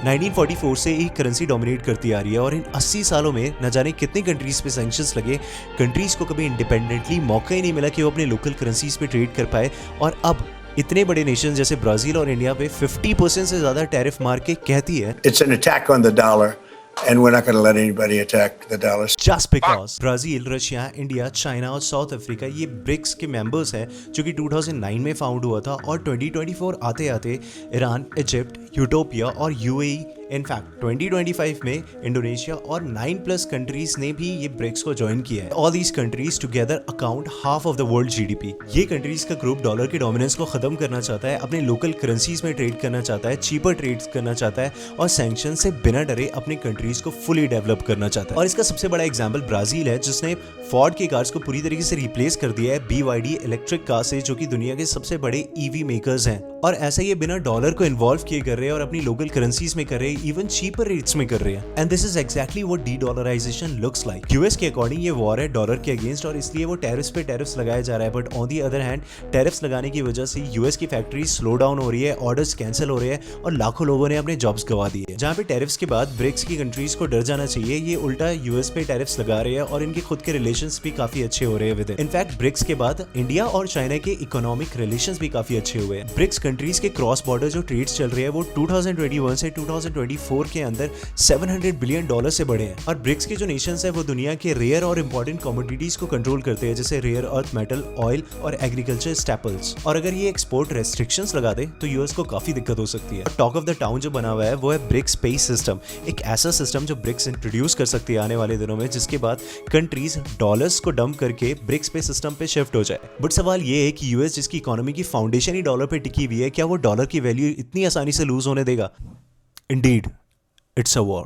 1944 से एक currency dominate करती आ रही है और इन 80 सालों में न जाने कितने कंट्रीज पे सैंक्शंस लगे। कंट्रीज को कभी इंडिपेंडेंटली मौका ही नहीं मिला कि वो अपने लोकल करेंसीज पे ट्रेड कर पाए, और अब इतने बड़े नेशन जैसे ब्राजील और इंडिया पे 50% से ज्यादा टैरिफ मार के कहती है It's an attack on the dollar, and we're not going to let anybody attack the dollar. Just because Brazil, Russia, India, China और साउथ अफ्रीका ये ब्रिक्स के मेंबर्स हैं, जो कि 2009 में फाउंड हुआ था, और 2024 आते आते ईरान, इजिप्ट, यूटोपिया और यूएई, इनफैक्ट 2025 में इंडोनेशिया और 9+ कंट्रीज ने भी ये ब्रिक्स को ज्वाइन किया है। All these countries together account half of the world GDP. ये कंट्रीज का ग्रुप डॉलर के डोमिनेंस को खत्म करना चाहता है, अपने लोकल करेंसीज में ट्रेड करना चाहता है, चीपर ट्रेड करना चाहता है, और सैंक्शन से बिना डरे अपने कंट्रीज को फुली डेवलप करना चाहता है। और इसका सबसे बड़ा एग्जाम्पल ब्राजील है, जिसने फोर्ड की कार्स को पूरी तरीके से रिप्लेस कर दिया है BYD इलेक्ट्रिक कार से, जो कि दुनिया के सबसे बड़े EV मेकर्स हैं। और ऐसा ये बिना डॉलर को इन्वॉल्व किए कर रहे हैं और अपनी लोकल करेंसीज में कर रहे हैं, इवन चीपर रेट्स में कर रहे हैं। And this is exactly what D-dollarisation looks like. US के अकॉर्डिंग ये वॉर है डॉलर के अगेंस्ट, और इसलिए वो टैरिफ्स पे टैरिफ्स लगाया जा रहा है। But on the other hand, tariffs लगाने की वजह से यूएस की फैक्ट्री स्लो डाउन हो रही है, ऑर्डर्स कैंसिल हो रहे हैं, और लाखों लोगों ने अपने जॉब्स गंवा दिए। जहाँ पे टैरिफ्स के बाद ब्रिक्स की कंट्रीज को डर जाना चाहिए, ये उल्टा यूएस पे टैरिफ्स लगा रहे हैं, और इनके खुद के रिलेशंस भी काफी अच्छे हो रहे हैं विद। इनफैक्ट ब्रिक्स के बाद इंडिया और चाइना के इकोनॉमिक रिलेशंस भी काफी अच्छे हुए हैं। ब्रिक्स कंट्रीज के क्रॉस बॉर्डर जो ट्रेड्स चल रहे हैं वो 2021 से 2024 के अंदर $700 बिलियन से बढ़े हैं। और ब्रिक्स के जो नेशंस है वो दुनिया के रेयर और इंपॉर्टेंट कमोडिटीज को कंट्रोल करते हैं, जैसे रेयर अर्थ मेटल, ऑयल और एग्रीकल्चर स्टैपल्स। और अगर ये एक्सपोर्ट रेस्ट्रिक्शंस लगा दे तो यूएस को काफी दिक्कत हो सकती है। टॉक ऑफ द टाउन जो बना हुआ है वो है ब्रिक्स स्पेस सिस्टम, एक ऐसा सिस्टम जो ब्रिक्स इंट्रोड्यूस कर सकती है आने वाले दिनों में, जिसके बाद कंट्रीज डॉलर्स को डंप करके ब्रिक्स पे सिस्टम पे शिफ्ट हो जाए। बट सवाल ये है कि यूएस जिसकी इकोनॉमी की फाउंडेशन ही डॉलर पे टिकी हुई है, क्या वो डॉलर की वैल्यू इतनी आसानी से लूज होने देगा? Indeed, it's a war.